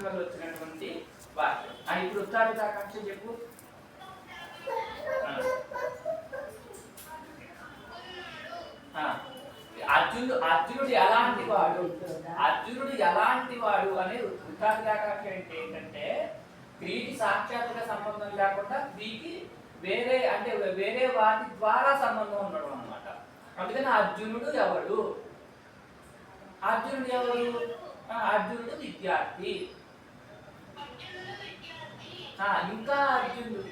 వల్ల వచ్చినటువంటి వాక్యం. ఇప్పుడు ఉత్తాపితాకాంక్ష చెప్పు. అర్జునుడు ఎలాంటి వాడు, అర్జునుడు ఎలాంటి వాడు అనేది ఉత్తాపితాకాంక్ష అంటే ఏంటంటే స్త్రీకి సాక్షాత్తుగా సంబంధం లేకుండా స్త్రీకి వేరే వాటి ద్వారా సంబంధం ఉండడం అన్నమాట. అందుకని అర్జునుడు ఎవడు, అర్జునుడు విద్యార్థి. ఇంకా అర్జునుడు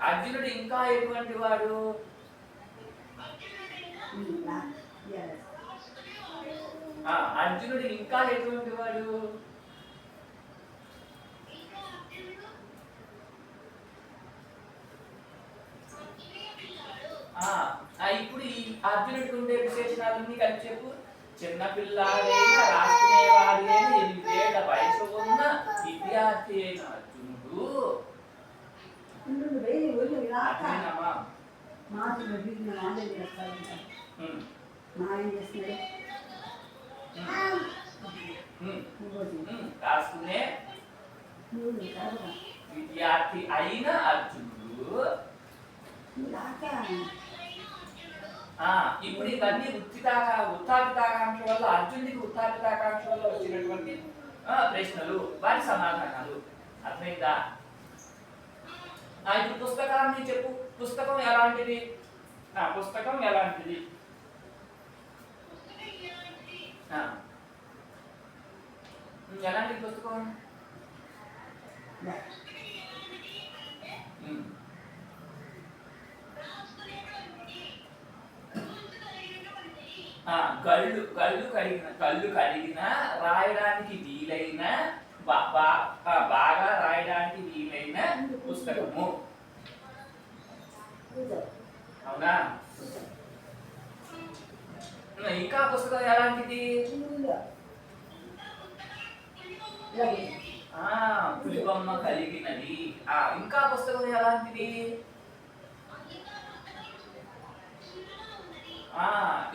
అర్జునుడు ఇంకా ఎటువంటి వాడు, అర్జునుడు ఇంకా ఎటువంటి వాడు, ఇప్పుడు ఈ అర్జునుడికి ఉండే విశేషణాలన్నీ కలిసి చెప్పు. చిన్నపిల్లాడైన రాసుకునేవాడైన 8 ఏళ్ల వయసు ఉన్న విద్యార్థి అయిన అర్జునుడు రాసుకునే విద్యార్థి అయిన అర్జునుడు. ఇప్పుడు ఇవన్నీ ఉత్తాపితాకాంక్ష వల్ల, అర్జునుడికి ఉత్తాపితాకాంక్ష వల్ల వచ్చినటువంటి ప్రశ్నలు, వాటి సమాధానాలు. అర్థమైందా? ఇప్పుడు పుస్తకాన్ని చెప్పు. పుస్తకం ఎలాంటిది, పుస్తకం ఎలాంటిది, ఎలాంటి పుస్తకం, కళ్ళు కడిగిన రాయడానికి వీలైన, బాగా రాయడానికి వీలైన పుస్తకము. అవునా? ఇంకా పుస్తకం ఎలాంటిది, పులిబొమ్మ కలిగినది. ఇంకా పుస్తకం ఎలాంటిది,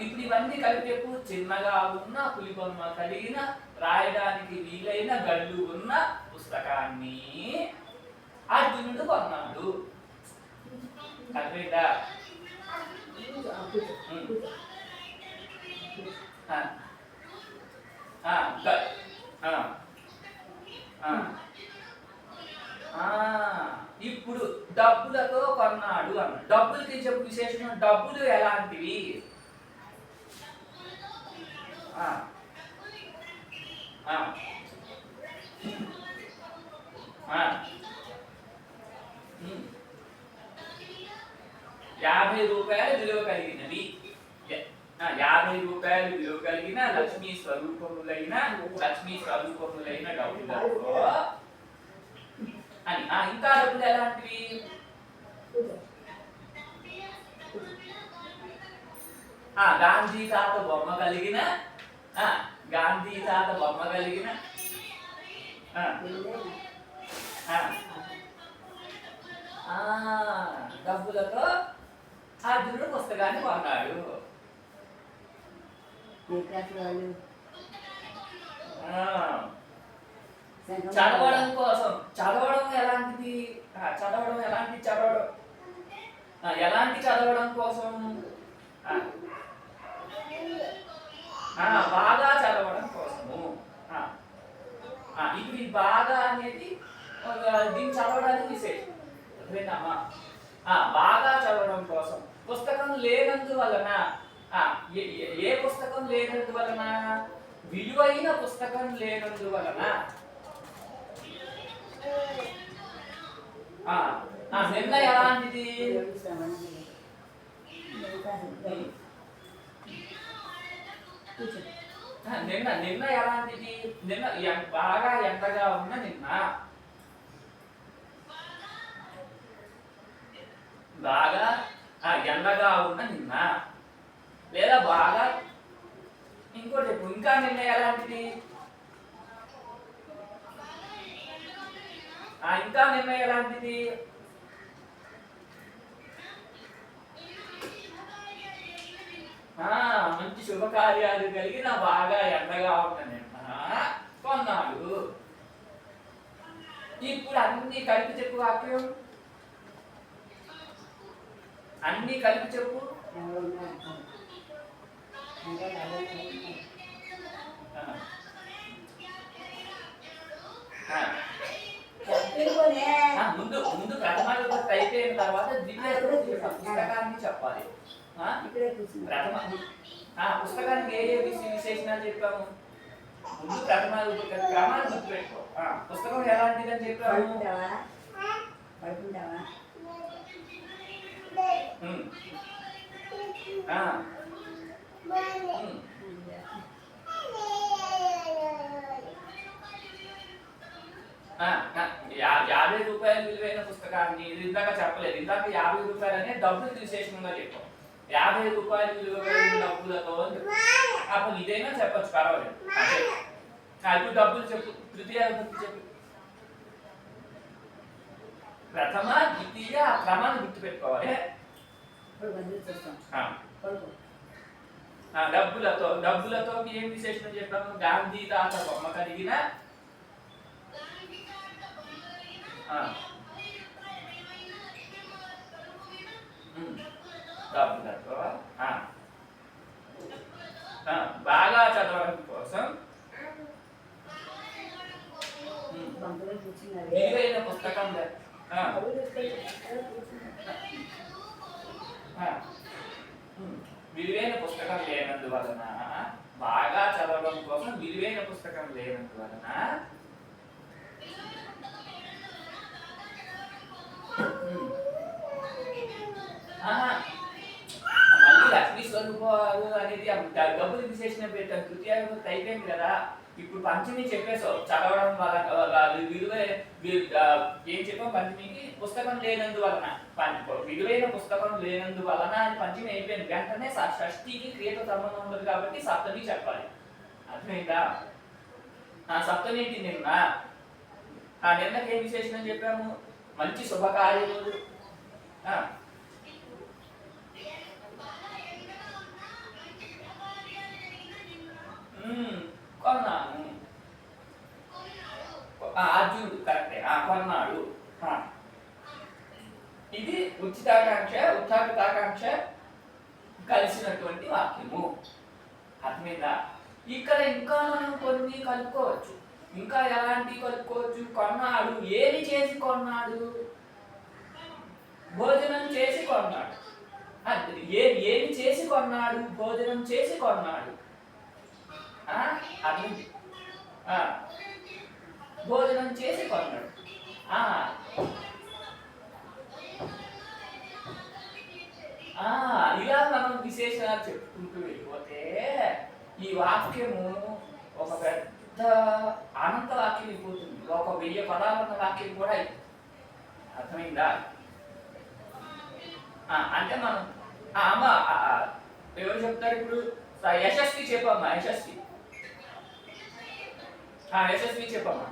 ఇప్పుడు ఇవన్నీ కలిపి చెప్పు. చిన్నగా ఉన్న, పులిబొమ్మ కలిగిన, రాయడానికి వీలైన, గళ్ళు ఉన్న పుస్తకాన్ని అర్జునుడు కొన్నాడు. కలిపేదా? ఇప్పుడు డబ్బులతో కొన్నాడు అన్న. డబ్బులకి చెప్పు విశేషం. డబ్బులు ఎలాంటివి, ₹50 విలువ కలిగినవి. 50 రూపాయలు విలువ కలిగిన లక్ష్మీ స్వరూపములైన డబ్బులతో అని. ఇంకా డబ్బులు ఎలాంటివి, గాంధీ తాత బొమ్మ కలిగిన, డబ్బులతో అర్జునుడు పుస్తకాన్ని కొన్నాడు. చదవడం కోసం. చదవడం ఎలాంటిది, ఎలాంటి చదవడం కోసం, బాగా చదవడం కోసము. ఇప్పుడు ఈ బాగా అనేది దీన్ని చదవడానికి విశేషం. విన్నామా? బాగా చదవడం కోసం. పుస్తకం లేనందువలన, ఏ పుస్తకం లేనందువలన, విలువైన పుస్తకం లేనందువలన. నిన్న ఎలాంటిది, నిన్న ఎలాంటిది, నిన్న బాగా ఎండగా ఉన్న నిన్న, బాగా ఎండగా ఉన్న నిన్న, లేదా బాగా ఇంకోటి చెప్పు. ఇంకా నిన్న ఎలాంటిది, ఇంకా నిన్న ఎలాంటిది, మంచి శుభకార్యాలు కలిగిన బాగా ఎండగా ఉంటుంది కొన్నాడు. ఇప్పుడు అన్ని కలిపి చెప్పు వాక్యం, అన్ని కలిపి చెప్పు. ముందు ముందు ప్రథమ విభక్తి అయిపోయిన తర్వాత ద్వితీయ పుస్తకాన్ని చెప్పాలి. ప్రథమ పుస్తకానికి ఏ విశేషణాలు చెప్పాము? ముందు ప్రథమ విభక్తి క్రమాన్ని గుర్తుపెట్టుకో. పుస్తకం ఎలాంటిది అని చెప్పాము? ₹50 విలువైన పుస్తకాన్ని ఇందాక చెప్పలేదు. ఇందాక ₹50 అనే డబ్బులు విశేషంగా చెప్పాం. ₹50 విలువ డబ్బులతో అప్పుడు ఇదైనా చెప్పచ్చు, పర్వాలేదు. ఇప్పుడు డబ్బులు చెప్పు, తృతీయ విభక్తి చెప్పు. ప్రథమ ద్వితీయ క్రమాన్ని గుర్తుపెట్టుకోవాలి. డబ్బులతో డబ్బులతో ఏం విశేషం చెప్పాము? గాంధీ తాత బొమ్మ కలిగిన డబ్బులతో బాగా చదవడం కోసం విలువైన పుస్తకం విలువైన పుస్తకం లేనందువలన, బాగా చదవడం కోసం విలువైన పుస్తకం లేనందువలన మళ్ళీ లక్ష్మీ స్వరూపాలు అనేది డబ్బులు విశేషణ పెట్టాను. తృతీయ విభక్తి అయిపోయింది కదా. ఇప్పుడు పంచమి చెప్పేసావు, చదవడం వల్ల విలువ ఏం చెప్పాం? పంచమికి పుస్తకం లేనందువలన, విలువైన పుస్తకం లేనందువలన అని పంచమి అయిపోయింది. వెంటనే షష్ఠికి క్రియతో సంబంధం ఉండదు కాబట్టి సప్తమి చెప్పాలి. అర్థమైందా? సప్తమి ఏంటి? నిన్న నిన్నకి ఏం విశేషణం చెప్పాము? మంచి శుభకార్యములు. కొన్నాను. అర్జునుడు కరెక్టే, కొన్నాడు. ఇది ఉచితాకాంక్ష ఉత్థాపితాకాంక్ష కలిసినటువంటి వాక్యము. అర్థమైందా? ఇక్కడ ఇంకా మనం కొన్ని కలుపుకోవచ్చు. ఇంకా ఎలాంటి కలుపుకోవచ్చు? కొన్నాడు, ఏమి చేసి కొన్నాడు? భోజనం చేసి కొన్నాడు. ఏమి చేసి కొన్నాడు? భోజనం చేసి కొన్నాడు. భోజనం చేసి కొన్నాడు. ఇలా మనం విశేషాలు చెప్పుకుంటూ వెళ్ళిపోతే ఈ వాక్యము ఒక పెద్ద అనంత వాక్యం అయిపోతుంది. ఒక 1000 పదాలు ఉన్న వాక్యం కూడా అయిపోతుంది. అర్థమైందా? అంటే మనం అమ్మ ఎవరు చెప్తారు ఇప్పుడు? యశస్వి చెప్పమ్మా. యశస్వి యశస్వి చెప్పమ్మా.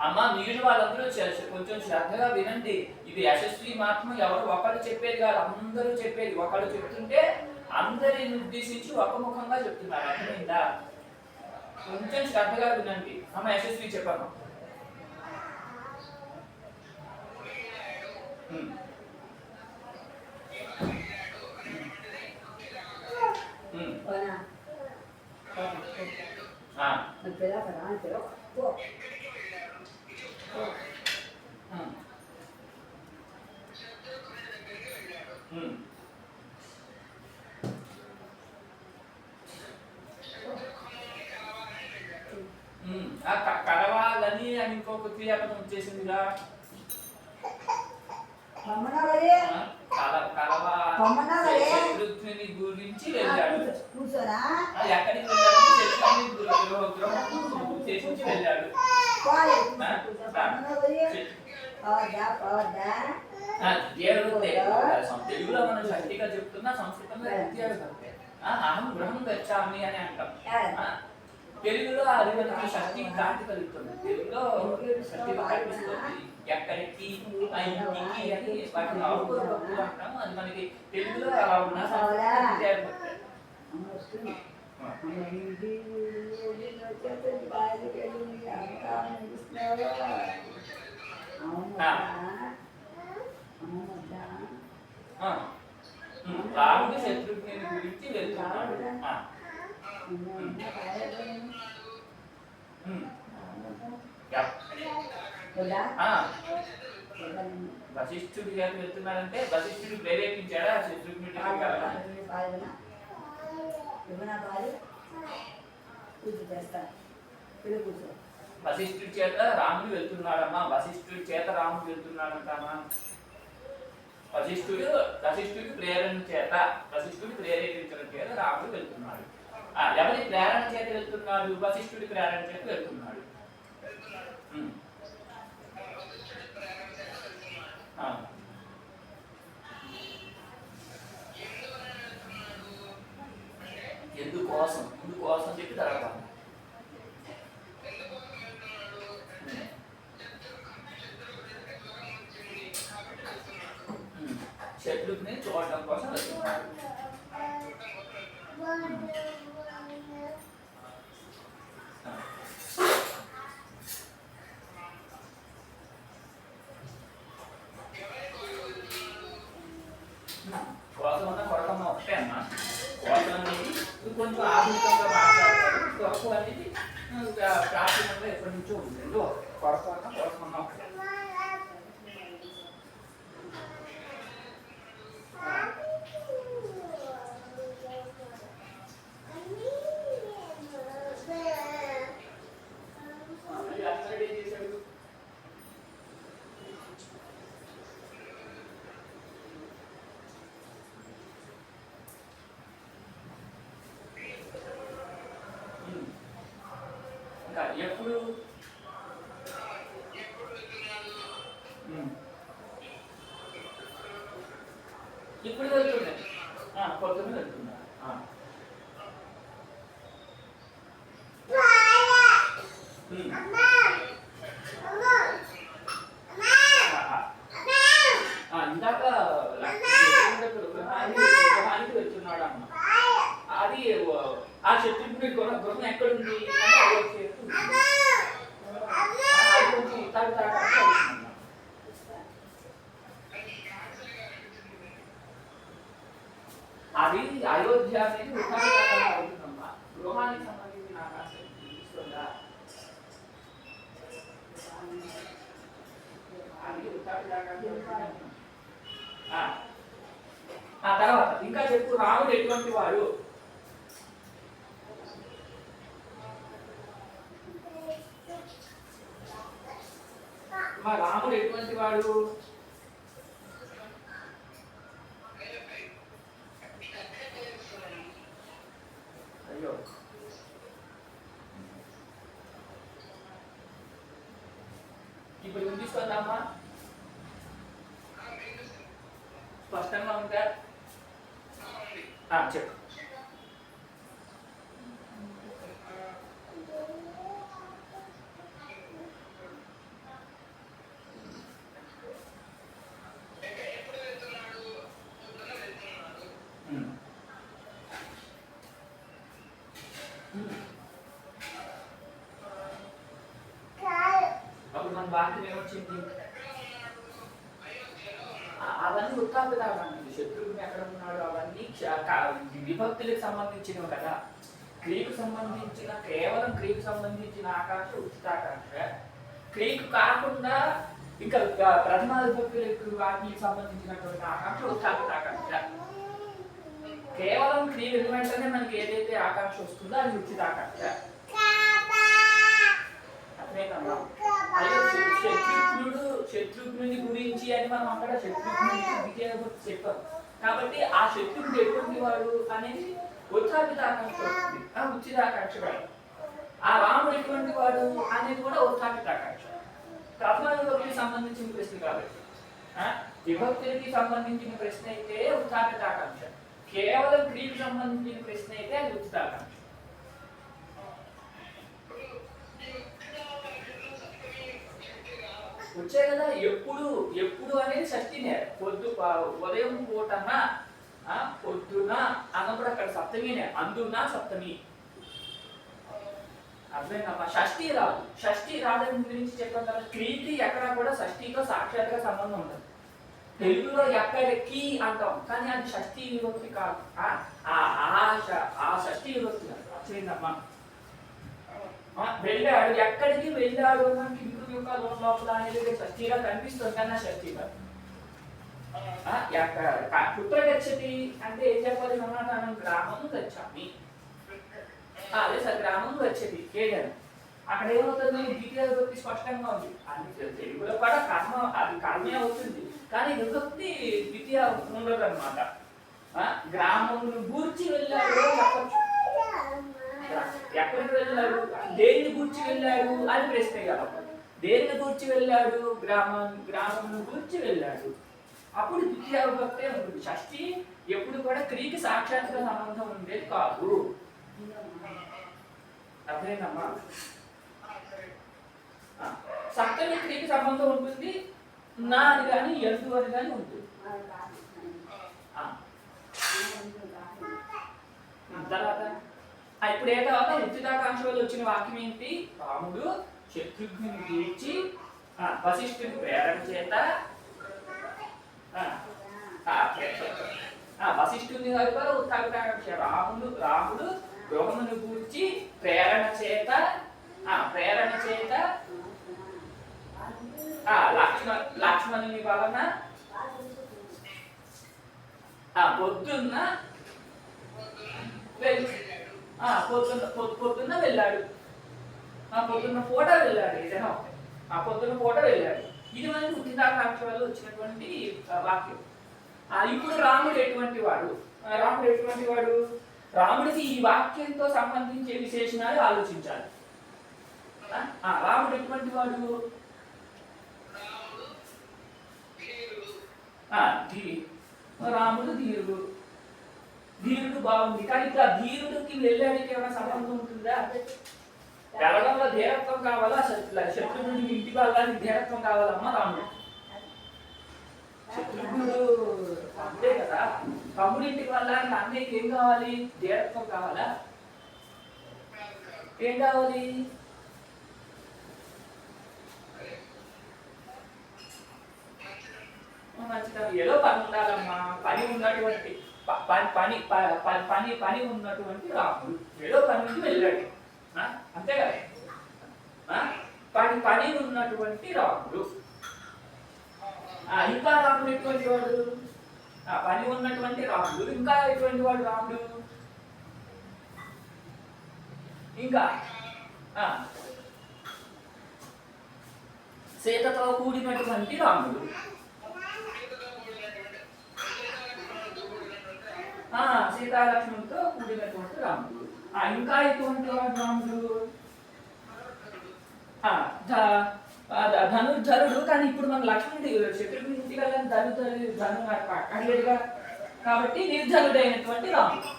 అమ్మ మీరు వాళ్ళందరూ కొంచెం శ్రద్ధగా వినండి. ఇది యశస్వి మాత్రం ఎవరు ఒకళ్ళు చెప్పేది కాదు, అందరూ చెప్పేది. ఒకళ్ళు చెప్తుంటే అందరిని ఉద్దేశించి ఒకముఖంగా చెప్తున్నారు. అర్థమైందా? కొంచెం శ్రద్ధగా వినండి. అమ్మ యశస్వి చెప్పమ్మా. కలవాలని అని ఇంకొక క్రియాపదం వచ్చేసిందిగా. శత్రుఘ్నుని గురించి వెళ్ళాడు. ఎక్కడికి వెళ్ళాడు? తెలుగులో మనం శక్తిగా చెప్తున్నా, సంస్కృతంలో అహం గృహం గచ్చామి అని అంటాం. తెలుగులో అది మనకి షష్ఠి కాంతి కలుగుతుంది. తెలుగులో షష్ఠి కనిపిస్తుంది. ఎక్కడికి ఇంటికి అని వాటిని ఆకుకూర పప్పులు అంటాము. అది మనకి తెలుగులో అలా ఉన్న రాముడు శత్రుఘ్నుని గురించి వెళ్తున్నాడు. వశిష్ఠుడి గారు వెళ్తున్నారంటే వశిష్ఠుడు ప్రేరేపించాడా శత్రుఘ్నుడి వశిష్ఠుడి చేత రాముడు వెళ్తున్నాడమ్మా. వశిష్ఠుడి చేత రాముడు వెళ్తున్నాడంటామా? వశిష్ఠుడి ప్రేరణ చేత వశిష్ఠుడి ప్రేరేపించడం చేత రాముడు వెళ్తున్నాడు. ఎవరి ప్రేరణ చేత వెళ్తున్నాడు? వశిష్ఠుడి ప్రేరణ చేత వెళ్తున్నాడు. ఎందుకోసం చెప్పి తర్వాత శత్రుఘ్ని చూడటం కోసం వెళ్తున్నాడు. కోసం అన్న కొరకమ్మ ఒకటే అన్న. కోసం అనేది కొంచెం ఆధునికంగా మాట్లాడతారు. కొరకు అనేది ప్రాచీనంగా ఎప్పటి నుంచో ఉంది. కొరకు అన్న కోసం అన్న ఒకటే. ఎప్పుడు ఇప్పుడు వెళ్తుండే పొద్దున్న వెళ్తున్నా. ఇందాక గృహానికి వెళ్తున్నాడు అన్న. అది ఆ శత్రుఘ్నుడి గృహం ఎక్కడుంది అది అయోధ్య అనేది అవుతుందమ్మా. గృహానికి సంబంధించిన ఆకాశం తీసుకుందా అది ఆ తర్వాత ఇంకా చెప్పు. రాముడు ఎటువంటి వాడు? మా రాముడు ఎటువంటి వాడు? అయ్యో ఇప్పుడు వినిపిస్తుందమ్మా? స్పష్టంగా ఉందా? చెప్పు. అప్పుడు మన వాక్యం ఏమొచ్చింది? అవన్నీ ఉత్తాపితాలండి. శత్రువుని ఎక్కడ ఉన్నాడు అవన్నీ విభక్తులకు సంబంధించినవి కదా. క్రియకు సంబంధించిన కేవలం క్రియకు సంబంధించిన ఆకాంక్ష ఉచితాకాంక్ష. క్రియకు కాకుండా ఇంకా ప్రథమ విభక్తులకు వాటికి సంబంధించినటువంటి ఆకాంక్ష ఉత్తాపితాకాంక్ష. కేవలం క్రియ వెంటనే మనకి ఏదైతే ఆకాంక్ష వస్తుందో అది ఉచితాకాంక్ష. అర్థమైందమ్మా? శత్రుఘ్నుని గురించి అని మనం అక్కడ శత్రుఘ్నుని ద్వితీయ చెప్పాం కాబట్టి ఆ శత్రుఘ్నుడు ఎటువంటి వాడు అనేది ఉత్సాహితాకాంక్ష వస్తుంది. ఉచితాకాంక్ష వాడు. ఆ రాముడు ఎటువంటి వాడు అనేది కూడా ఉత్సాహితాకాంక్ష. ప్రథమ విభక్తికి సంబంధించిన ప్రశ్న కాబట్టి విభక్తులకి సంబంధించిన ప్రశ్న అయితే ఉత్సాహితాకాంక్ష. కేవలం క్రియకు సంబంధించిన ప్రశ్న అయితే అది ఉచితాకాంక్ష. వచ్చాయి కదా. ఎప్పుడు ఎప్పుడు అనేది షష్ఠినే. ఉదయం పూటన పొద్దున అన్నప్పుడు అక్కడ సప్తమినే, అందున సప్తమి. అర్థమైందమ్మా. షష్ఠి రాదు. షష్ఠి రాదని గురించి చెప్పాం కదా. క్రీతి ఎక్కడ కూడా షష్ఠితో సాక్షాత్గా సంబంధం ఉండదు. తెలుగులో ఎక్కడికి అంటాం కానీ అది షష్ఠి విభక్తి కాదు. ఆ షష్ఠి విభక్తి కాదు. అర్థమైందమ్మా. వెళ్ళాడు, ఎక్కడికి వెళ్ళాడు మనకి వికృతి యొక్క లోపల అనేది షష్ఠిగా కనిపిస్తుంది కానీ షష్ఠి కాదు. కుట్ర గచ్చతి అంటే ఏం చెప్పాలి? సమాధానం గ్రామం గచ్చామి. అదే సార్ గ్రామం వచ్చేది ఏదైనా అక్కడ ఏమవుతుంది? ద్వితీయ విభక్తి స్పష్టంగా ఉంది. అది తెలుగులో కూడా కర్మ, అది కర్మే అవుతుంది కానీ విభక్తి ద్వితీయ ఉండదు అనమాట. గ్రామమును గూర్చి వెళ్ళాడు చెప్పచ్చు. ఎక్కడికి వెళ్ళాడు, దేన్ని గూర్చి వెళ్ళాడు అని ప్రశ్న కదా. దేన్ని గూర్చి వెళ్ళాడు? గ్రామమును గూర్చి వెళ్ళాడు. అప్పుడు ద్వితీయ విభక్తే ఉంటుంది. షష్ఠి ఎప్పుడు కూడా క్రియకి సాక్షాత్తుగా సంబంధం ఉండేది కాదు. అర్థమైందమ్మా. సప్తమి క్రియకి సంబంధం ఉంటుంది. నా అని కానీ ఎందు అని కానీ ఉంటుంది. తర్వాత ఇప్పుడు ఏ తర్వాత ఉచితాకాంక్షలు వచ్చిన వాక్యం ఏంటి? రాముడు శత్రుఘ్నుని గూర్చి వశిష్ఠుని ప్రేరణ చేత వశిష్ఠుని ఉత్తాకాంక్ష రాముడు గృహమును గూర్చి ప్రేరణ చేత లక్ష్మణుని వలన పొద్దున్న వెళ్ళాడు. పొద్దున్న పూట వెళ్ళాడు. ఏదైనా పొద్దున్న పూట వెళ్ళాడు. ఇది మనకి ఉచితాకాంక్ష వల్ల వచ్చినటువంటి వాక్యం. ఇప్పుడు రాముడు ఎటువంటి వాడు? రాముడికి ఈ వాక్యంతో సంబంధించే విశేషణాలు ఆలోచించాలి. రాముడు ఎటువంటి వాడు? రాముడు ధీరుడు. ధీరుడు బాగుంది కానీ ఇప్పుడు ఆ ధీరుడికి వెళ్ళాడికి ఏమైనా సంబంధం ఉంటుందా? వెళ్ళడంలో ధీరత్వం కావాలా? శత్రుఘ్నుడికి ఇంటికి వెళ్ళడానికి ధీరత్వం కావాలమ్మా. రాముడు శత్రుఘ్నుడు అంతే కదా. తమ్ముడింటికి వెళ్ళడానికి అన్నయ్యకి ఏం కావాలి? ధీరత్వం కావాలా? ఏం కావాలి? ఏదో పని ఉండాలమ్మా. పని ఉన్నటువంటి పని ఉన్నటువంటి రాముడు ఏదో పని నుంచి వెళ్ళాడు. అంతే కదా. పని ఉన్నటువంటి రాముడు. ఇంకా రాముడు ఎటువంటి వాడు? పని ఉన్నటువంటి రాముడు. ఇంకా ఎటువంటి వాడు రాముడు? ఇంకా సీతతో కూడినటువంటి రాముడు. సీతాలక్ష్మణులతో కూడినటువంటి రాముడు. ఇంకా ఎటువంటి వాడు రాముడు? ధనుర్ధరుడు. కానీ ఇప్పుడు మన లక్ష్మణుడి శత్రుఘ్నుడి ఇంటికి వెళ్ళని ధను అడిగేదిగా కాబట్టి నిర్ధనుడైనటువంటి రాముడు.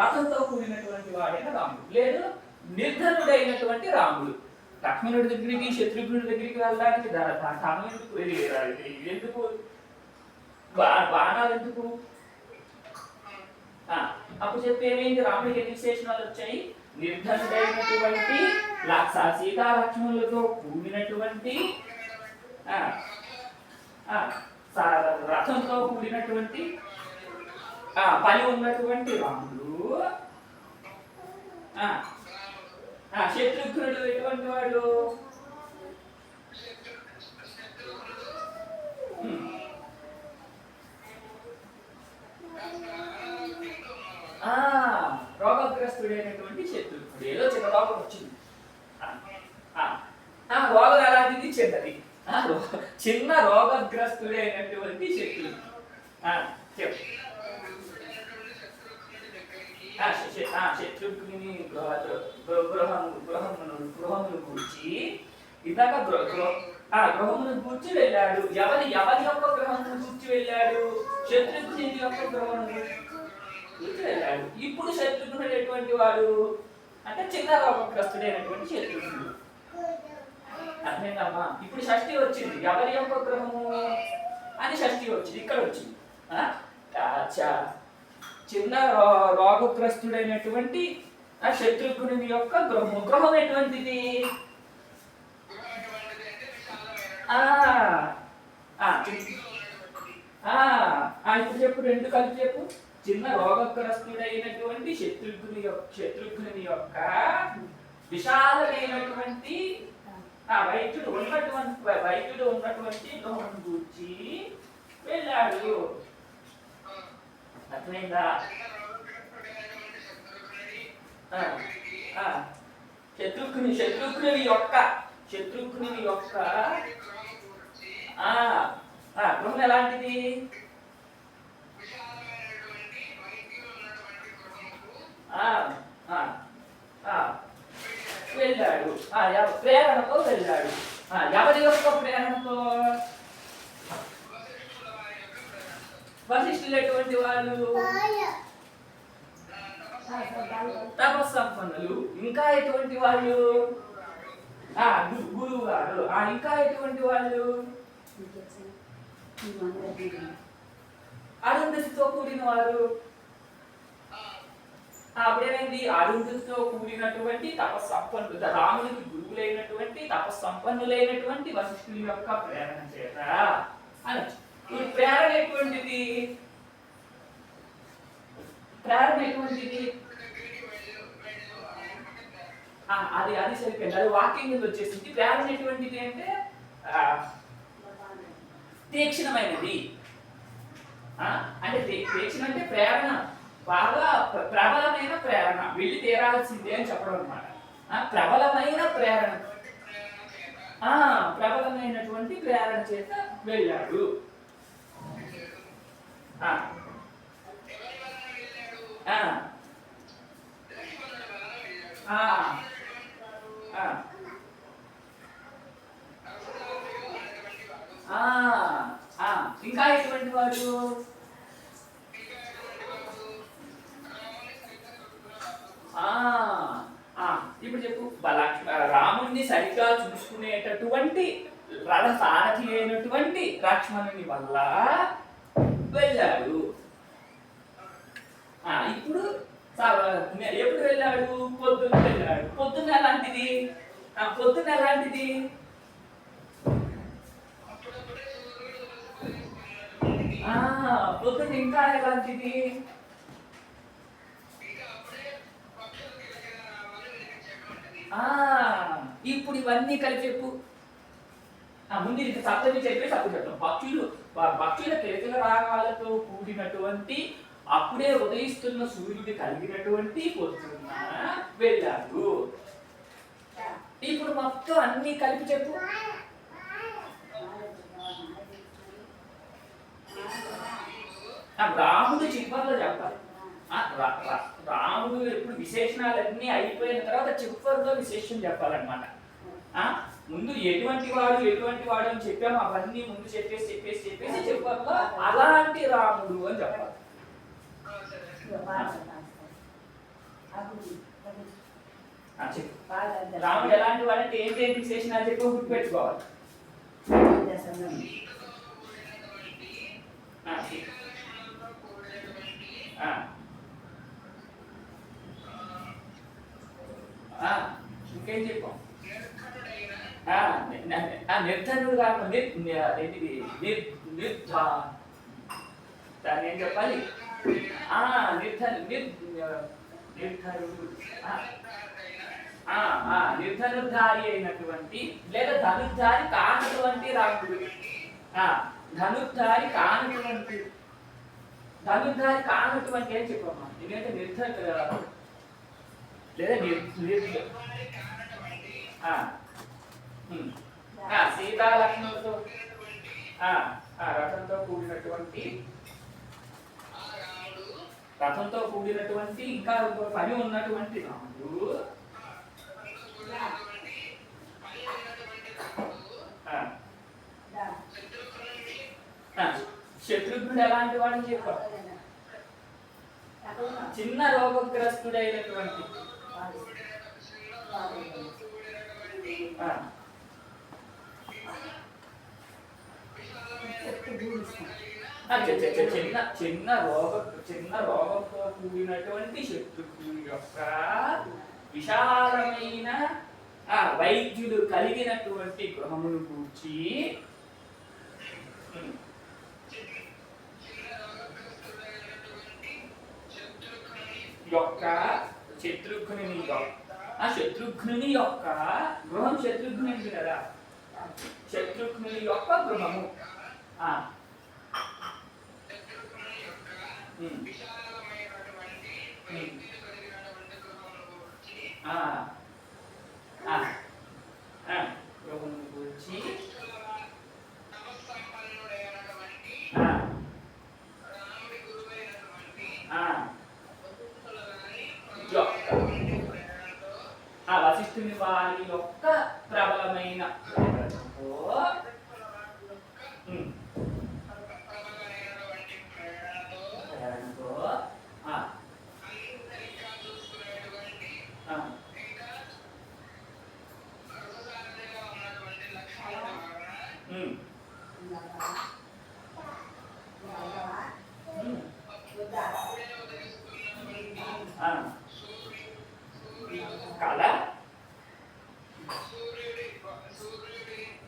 రథంతో కూడినటువంటి వాడైన రాముడు. లేదు నిర్ధనుడైనటువంటి రాముడు. లక్ష్మణుడి దగ్గరికి శత్రుఘ్నుడి దగ్గరికి వెళ్ళడానికి ఎందుకు బాణాలు ఎందుకు? అప్పుడు చెప్పి ఏమైంది? రాముడికి ఎన్ని విశేషణాలు వచ్చాయి? నిర్ధనుడైనటువంటి సీతా లక్ష్మణులతో కూడినటువంటి రథంతో కూడినటువంటి పని ఉన్నటువంటి రాముడు. శత్రుఘ్నుడు ఎటువంటి వాడు? రోగగ్రస్తుడైనటువంటి శత్రుఘ్నుడు. ఏదో చిన్న రోగం వచ్చింది. రోగం ఎలాంటిది? చిన్నది. చిన్న రోగగ్రస్తుడైనటువంటి శత్రుఘ్నుడు. చెప్పు. శత్రుఘ్ని గృహమును గూర్చి ఇందాక గృహమును గూర్చి వెళ్ళాడు. ఎవరి యొక్క గృహమును గూర్చి వెళ్ళాడు? శత్రుఘ్ని యొక్క గృహమును గూర్చి వెళ్ళాడు. ఇప్పుడు శత్రుఘ్నుడు ఎటువంటి వాడు అంటే చిన్న రోగగ్రస్తుడైనటువంటి శత్రుఘ్నుడు. అర్థమైందమ్మా? ఇప్పుడు షష్ఠి వచ్చింది, ఎవరి యొక్క గ్రహము అని షష్ఠి వచ్చింది, ఇక్కడ వచ్చింది. అచ్చా, చిన్న రోగగ్రస్తుడైనటువంటి శత్రుఘ్నుని యొక్క గృహము. గృహం ఎటువంటిది? ఇప్పుడు చెప్పు, రెండు కలిపి చెప్పు. చిన్న రోగగ్రస్తుడైనటువంటి శత్రుఘ్నుని యొక్క విశాలమైనటువంటి వైద్యుడు ఉన్నటువంటి గృహం గూర్చి వెళ్ళాడు. అర్థమైందా? శత్రుఘ్నుని యొక్క గృహం ఎలాంటిది? వెళ్ళాడు, ప్రేరణతో వెళ్ళాడు. ఎవరి యొక్క ప్రేరణతో? వశిష్ఠులు ఎటువంటి వాళ్ళు? తపస్సంపన్నులు. ఇంకా ఎటువంటి వాళ్ళు? గురువు గారు. ఇంకా ఎటువంటి వాళ్ళు? అరుంధతితో కూడిన వారు. అప్పుడేమైంది? అరుంధతితో కూడినటువంటి తపస్సంపన్నులు, రామునికి గురువులైనటువంటి తపస్సంపన్నులైనటువంటి వశిష్ఠుల యొక్క ప్రేరణ చేత అనొచ్చు. ఇప్పుడు ప్రేరణ ఎటువంటిది? అది సరిపోయింది, అది వాక్యం కింద వచ్చేసింది. ప్రేరణ ఎటువంటిది అంటే తీక్షణమైనది. అంటే తీక్షణ అంటే ప్రేరణ, బాగా ప్రబలమైన ప్రేరణ, వెళ్ళి తీరాల్సిందే అని చెప్పడం అనమాట. ప్రబలమైన ప్రేరణ, ప్రబలమైనటువంటి ప్రేరణ చేత వెళ్ళాడు. ఇంకా ఎటువంటి వాడు? ఇప్పుడు చెప్పు. రాముణ్ణి సరిగ్గా చూసుకునేటటువంటి రథ సారథి అయినటువంటి లక్ష్మణుని వల్ల వెళ్ళాడు. ఇప్పుడు ఎప్పుడు వెళ్ళాడు? పొద్దున్న వెళ్ళాడు. పొద్దున్న ఎలాంటిది? పొద్దున్న ఇంకా ఎలాంటిది? ఇప్పుడు ఇవన్నీ కలిపి చెప్పు. ముందు ఇది సప్తమి చెప్పేసి అప్పుడు చెప్తాం. భక్తుల కేతుల రాగాలతో కూడినటువంటి, అప్పుడే ఉదయిస్తున్న సూర్యుడి కలిగినటువంటి పొద్దున్న వెళ్ళాడు. ఇప్పుడు మొత్తం అన్ని కలిపి చెప్పు. రాముడు చివరిలో చెప్పాలి. రాముడు ఎప్పుడు విశేషణాలన్నీ అయిపోయిన తర్వాత చివరిలో విశేషం చెప్పాలన్నమాట. ముందు ఎటువంటి వాడు అని చెప్పాము, అవన్నీ ముందు చెప్పేసి చివరిలో అలాంటి రాముడు అని చెప్పాలి. రాముడు ఎలాంటి వాడంటే ఏంటి విశేషణాలు చెప్పి గుర్తుపెట్టుకోవాలి. ఇంకేం చెప్పాం? నిర్ధనుడు కాకుండా దాన్ని ఏం చెప్పాలి? నిర్ధనుద్ధారి అయినటువంటి లేదా ధనుద్ధారి కానటువంటి రాముడు. ధనుద్ధారి కానటువంటి ఏం చెప్పమ్మా? ఎందుకంటే లేదా సీతాలక్ష్మణులతో రథంతో కూడినటువంటి ఇంకా పని ఉన్నటువంటి రాముడు శత్రుఘ్నుడు ఎలాంటి వాడని చెప్పారు? చిన్న రోగగ్రస్తుడైనటువంటి చిన్న రోగంతో కూడినటువంటి శత్రుఘ్నుని యొక్క విశాలమైన వైద్యుడు కలిగినటువంటి గృహమును కూర్చి యొక్క శత్రుఘ్నుని యొక్క గృహం శత్రుఘ్నుని కదా శత్రుఘ్నుని యొక్క గృహము గృహమును గురించి వశిష్ఠుని వారి యొక్క ప్రబలమైన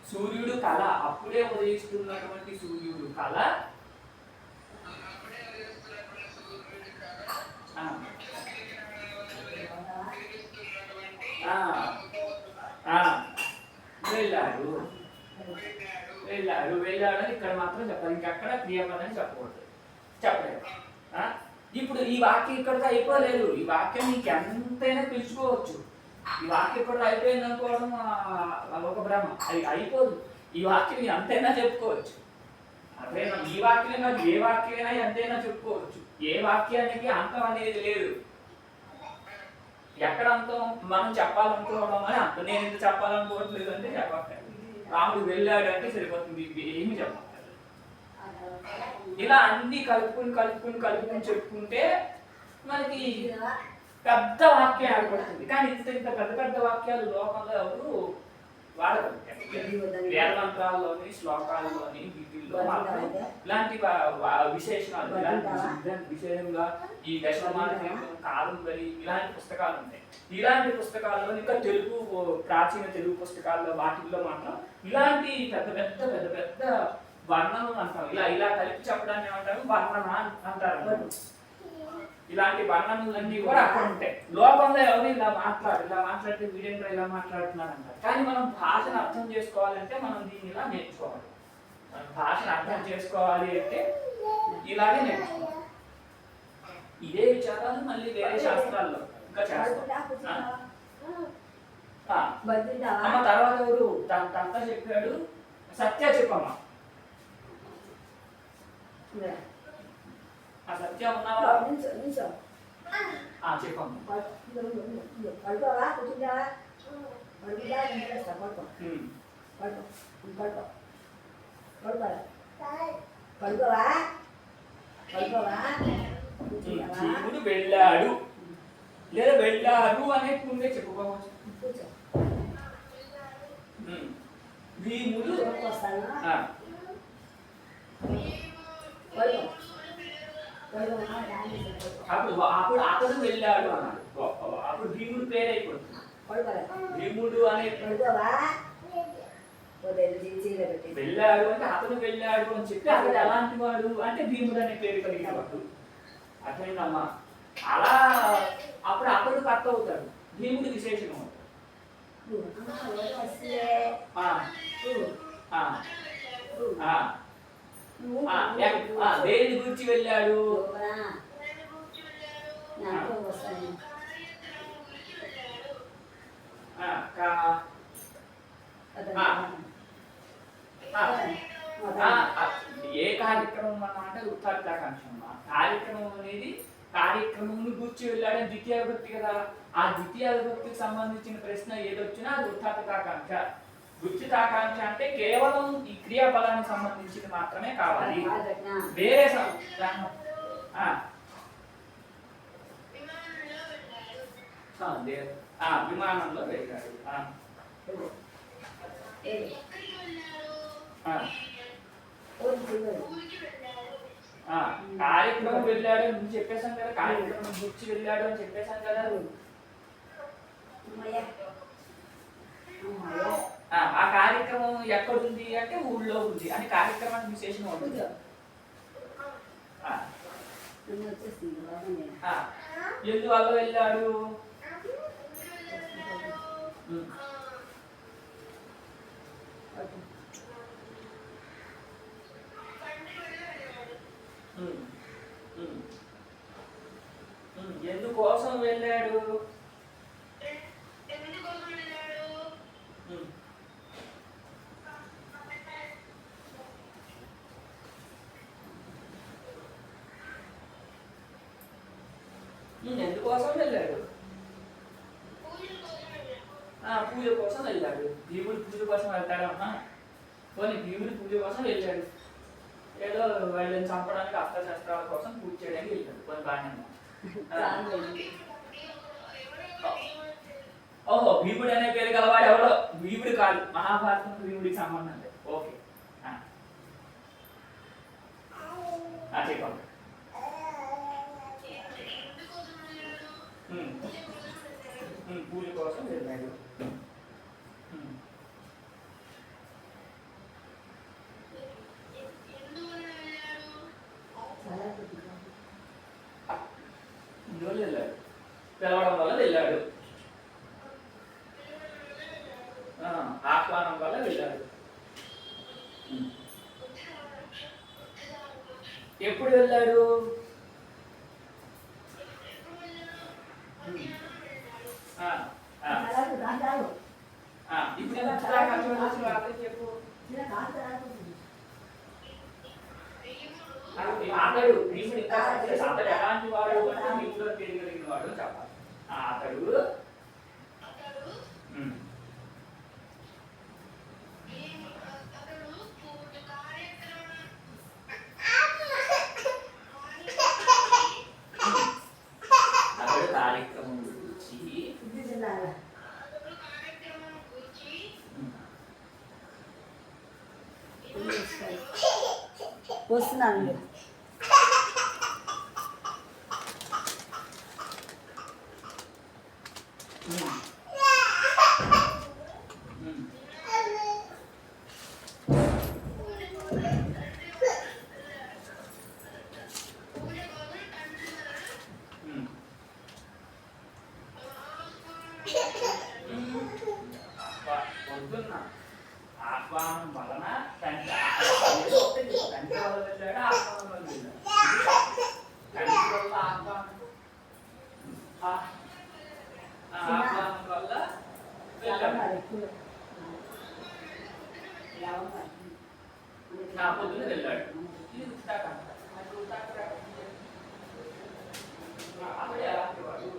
సూర్యుడు కళ అప్పుడే ఉదయిస్తున్నటువంటి సూర్యుడు కళ వెళ్ళాడు అని ఇక్కడ మాత్రం చెప్పాలి, ఇంకెక్కడ క్రియాపదని చెప్పలేదు. ఇప్పుడు ఈ వాక్యం ఇక్కడితో అయిపోలేదు. ఈ వాక్యం నీకు ఎంతైనా పిలుచుకోవచ్చు. ఈ వాక్యం ఇక్కడ అయిపోయింది అనుకోవడం ఒక భ్రమ. అది అయిపోదు. ఈ వాక్యం ఎంతైనా చెప్పుకోవచ్చు. అదే ఈ వాక్యమే కాదు, ఏ వాక్యమైనా ఎంతైనా చెప్పుకోవచ్చు. ఏ వాక్యానికి అంతం అనేది లేదు. ఎక్కడ అంతం మనం చెప్పాలనుకోవడం అని అంత నేను ఇంత చెప్పాలనుకోవట్లేదు అంటే చెప్పక్కర్లేదు. రాముడు వెళ్ళాడు అంటే సరిపోతుంది, ఏమి చెప్పక్కర్లేదు. ఇలా అన్ని కలుపుకుని చెప్పుకుంటే మనకి పెద్ద వాక్యం ఏర్పడుతుంది. కానీ ఇంత పెద్ద వాక్యాలు లోకంలో ఎవరు వాడరు. వేద మంత్రాల్లోని శ్లోకాల్లోని వీటిల్లో మాత్రం ఇలాంటి విశేషణాలు విశేషంగా ఈ దశమార్గం కాదంబరి ఇలాంటి పుస్తకాలు ఉంటాయి. ఇలాంటి పుస్తకాల్లో ఇంకా ప్రాచీన తెలుగు పుస్తకాల్లో వాటిల్లో మాత్రం ఇలాంటి పెద్ద వర్ణనలు అంటారు. ఇలా కలిపి చెప్పడాన్ని ఏమంటారు, వర్ణన అంటారు. ఇలాంటి వర్ణనలన్నీ కూడా అక్కడ ఉంటాయి. లోకంలో ఎవరు ఇలా మాట్లాడితే వీడేంద్ర ఇలా మాట్లాడుతున్నారు అంటారు. కానీ మనం భాషను అర్థం చేసుకోవాలంటే మనం దీన్ని ఇలా నేర్చుకోవాలి. మనం భాషను అర్థం చేసుకోవాలి అంటే ఇలాగే నేర్చుకోవాలి. ఇదే విచారాలు మళ్ళీ వేరే శాస్త్రాల్లో ఇంకా చేస్తాం. అమ్మ తర్వాత ఎవరు అంతా చెప్పాడు, సత్య చెప్పమ్మా. సత్య ఉన్నావా? చెప్పమ్మా. భీముడు వెళ్ళాడు లేదా వెళ్ళారు అనే ముందే చెప్పుకోవచ్చు. భీముడు అప్పుడు అతడు వెళ్ళాడు అన్నాడు. అప్పుడు భీముడు పేరైపోతుంది. భీముడు అనే వెళ్ళాడు అంటే అతను వెళ్ళాడు అని చెప్పి అతడు ఎలాంటి వాడు అంటే భీముడు అనే పేరు కలిగిన వాడు. అర్థమైందమ్మా? అలా అప్పుడు అతడు కర్త అవుతాడు, భీముడు విశేషం అవుతాడు. దేని గురించి వెళ్ళాడు? ఏ కార్యక్రమం అన్నమాట? ఉత్తాకాంక్ష. కార్యక్రమం అనేది కార్యక్రమం గురించి వెళ్ళాడని ద్వితీయ విభక్తి కదా. ఆ ద్వితీయ విభక్తికి సంబంధించిన ప్రశ్న ఏదొచ్చినా అది ఉత్తాకాంక్ష. గుర్తితాకాంక్ష అంటే కేవలం ఈ క్రియాఫలానికి సంబంధించింది మాత్రమే కావాలి. వేరే విమానంలో వెళ్ళాడు. కార్యక్రమం వెళ్ళాడు అని చెప్పేశాం కదా, కార్యక్రమం గుర్చి వెళ్ళాడు అని చెప్పేశాం కదా. ఆ కార్యక్రమం ఎక్కడుంది అంటే ఊళ్ళో ఉంది అని కార్యక్రమానికి విశేషం ఉంటుంది. ఎందువల్ల వెళ్ళాడు? ఎందుకోసం వెళ్ళాడు? ఎందుకోసం వెళ్ళాడు? పూజ కోసం వెళ్ళాడు. భీముడు పూజ కోసం వెళ్తాడమ్మా. పోనీ భీముడి పూజ కోసం వెళ్ళాడు, ఏదో వాళ్ళని చంపడానికి అస్త్రశస్త్రాల కోసం పూజ చేయడానికి వెళ్ళాడు. కొన్ని బాగానే. ఓహో, భీముడు అనే పేరు గలవాడు ఎవడో? భీముడు కాదు, మహాభారతం భీముడికి సంబంధం లేదు. ఓకే చెప్పండి. పూజ కోసం వెళ్ళాడు. వెళ్ళాడు, పిలవడం వల్ల వెళ్ళాడు, ఆహ్వానం వల్ల వెళ్ళాడు. ఎప్పుడు వెళ్ళాడు? ఇప్పుడు ఎలా చెప్పు. అతడు భీముడు ఇంకా అతడు ఎలాంటి వాడు అంటే భీముడు తెలియగలిగిన వాడు చెప్పాలి. అతడు కార్యక్రమం గురించి వస్తున్నాను. పొద్దున్న ఆహ్వానం వలన తండ్రి తండ్రి వల్ల వెళ్ళాడు, ఆహ్వానం వల్ల వెళ్ళాడు. తండ్రి వల్ల ఆహ్వానం వల్ల వెళ్ళాడు. పొద్దున్న వెళ్ళాడు. ఇది అతడు ఎలాంటి వాడు?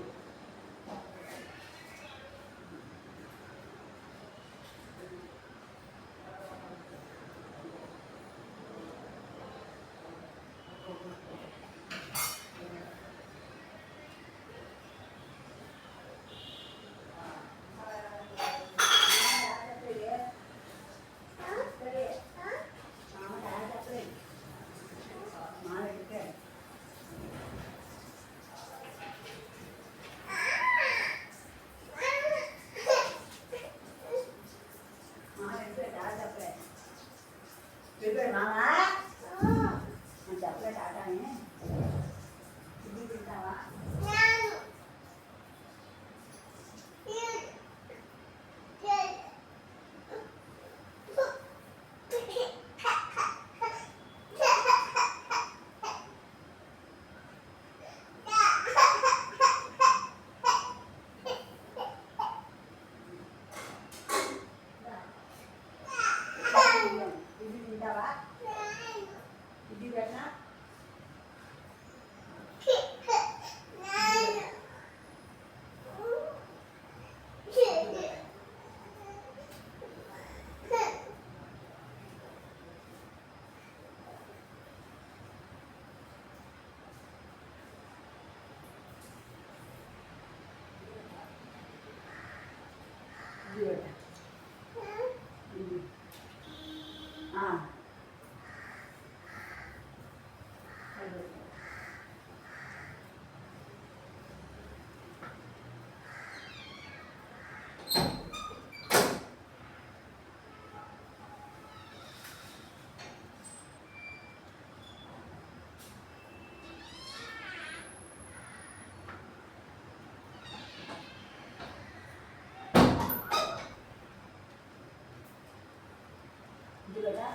ఇది కదా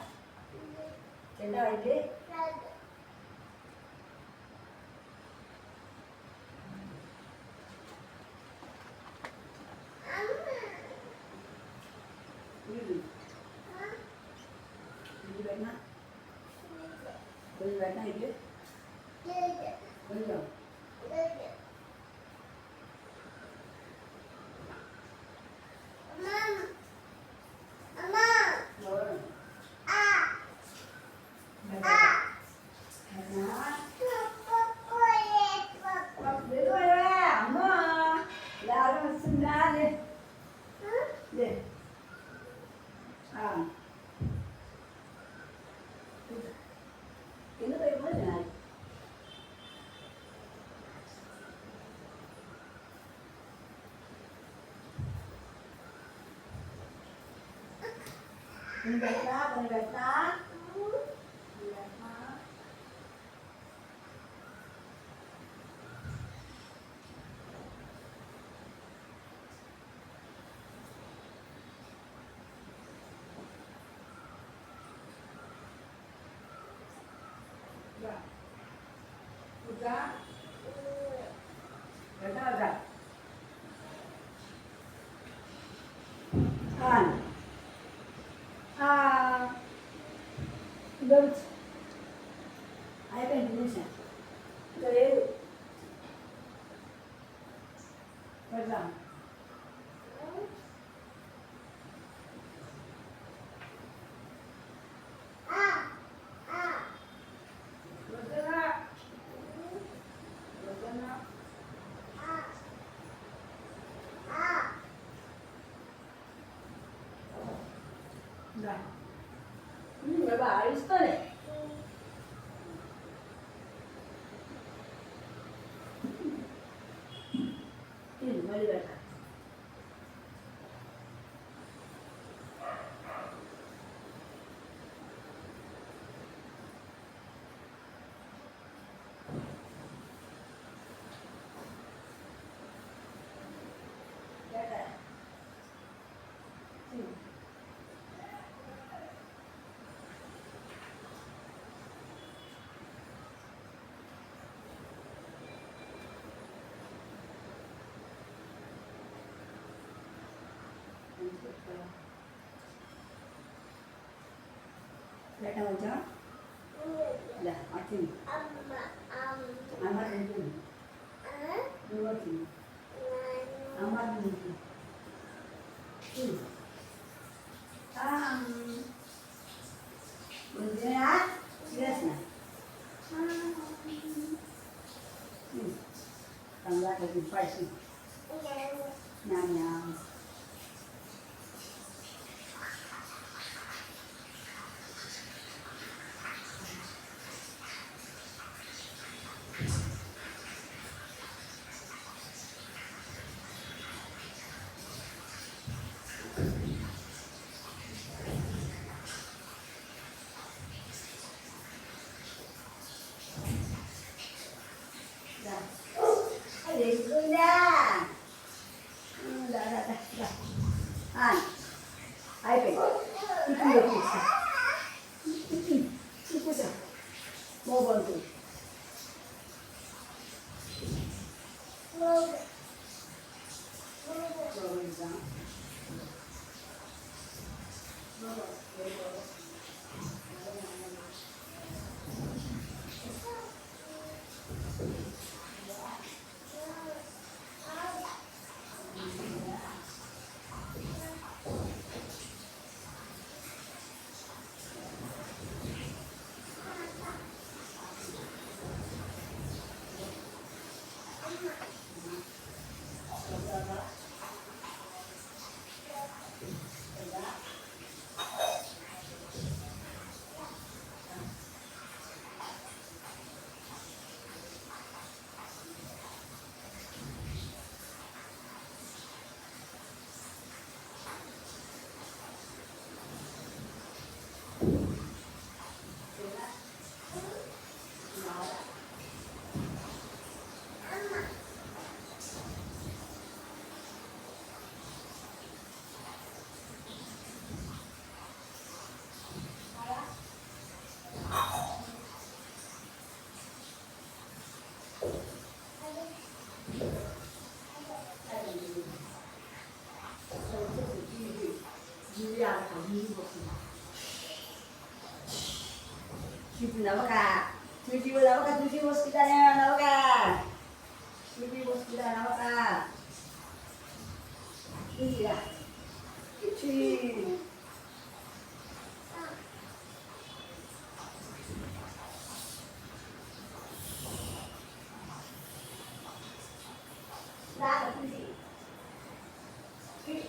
తింటావా ఇది ఇది పెట్టినా కొంచెం పెట్టినా ఇది కొంచెం Con gạch đá. Udah. Udah ada. Kan. Good. అయిపోయింది నిమిషం ఇంకా లేదు పెడదాం ఇస్తానే మళ్ళీ పెట్ట Lihat aja. Dah, makin. Amat itu. Dua sini. Amat ini. Bunyinya, biasa. Tambah lagi spicy. Nyam nyam. Mau bantu? Cuci navaka. Cuci navaka, cuci bos kita navaka. Cuci bos kita navaka. Iya. Cuci. Lah, cuci. Cuci.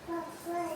Papa.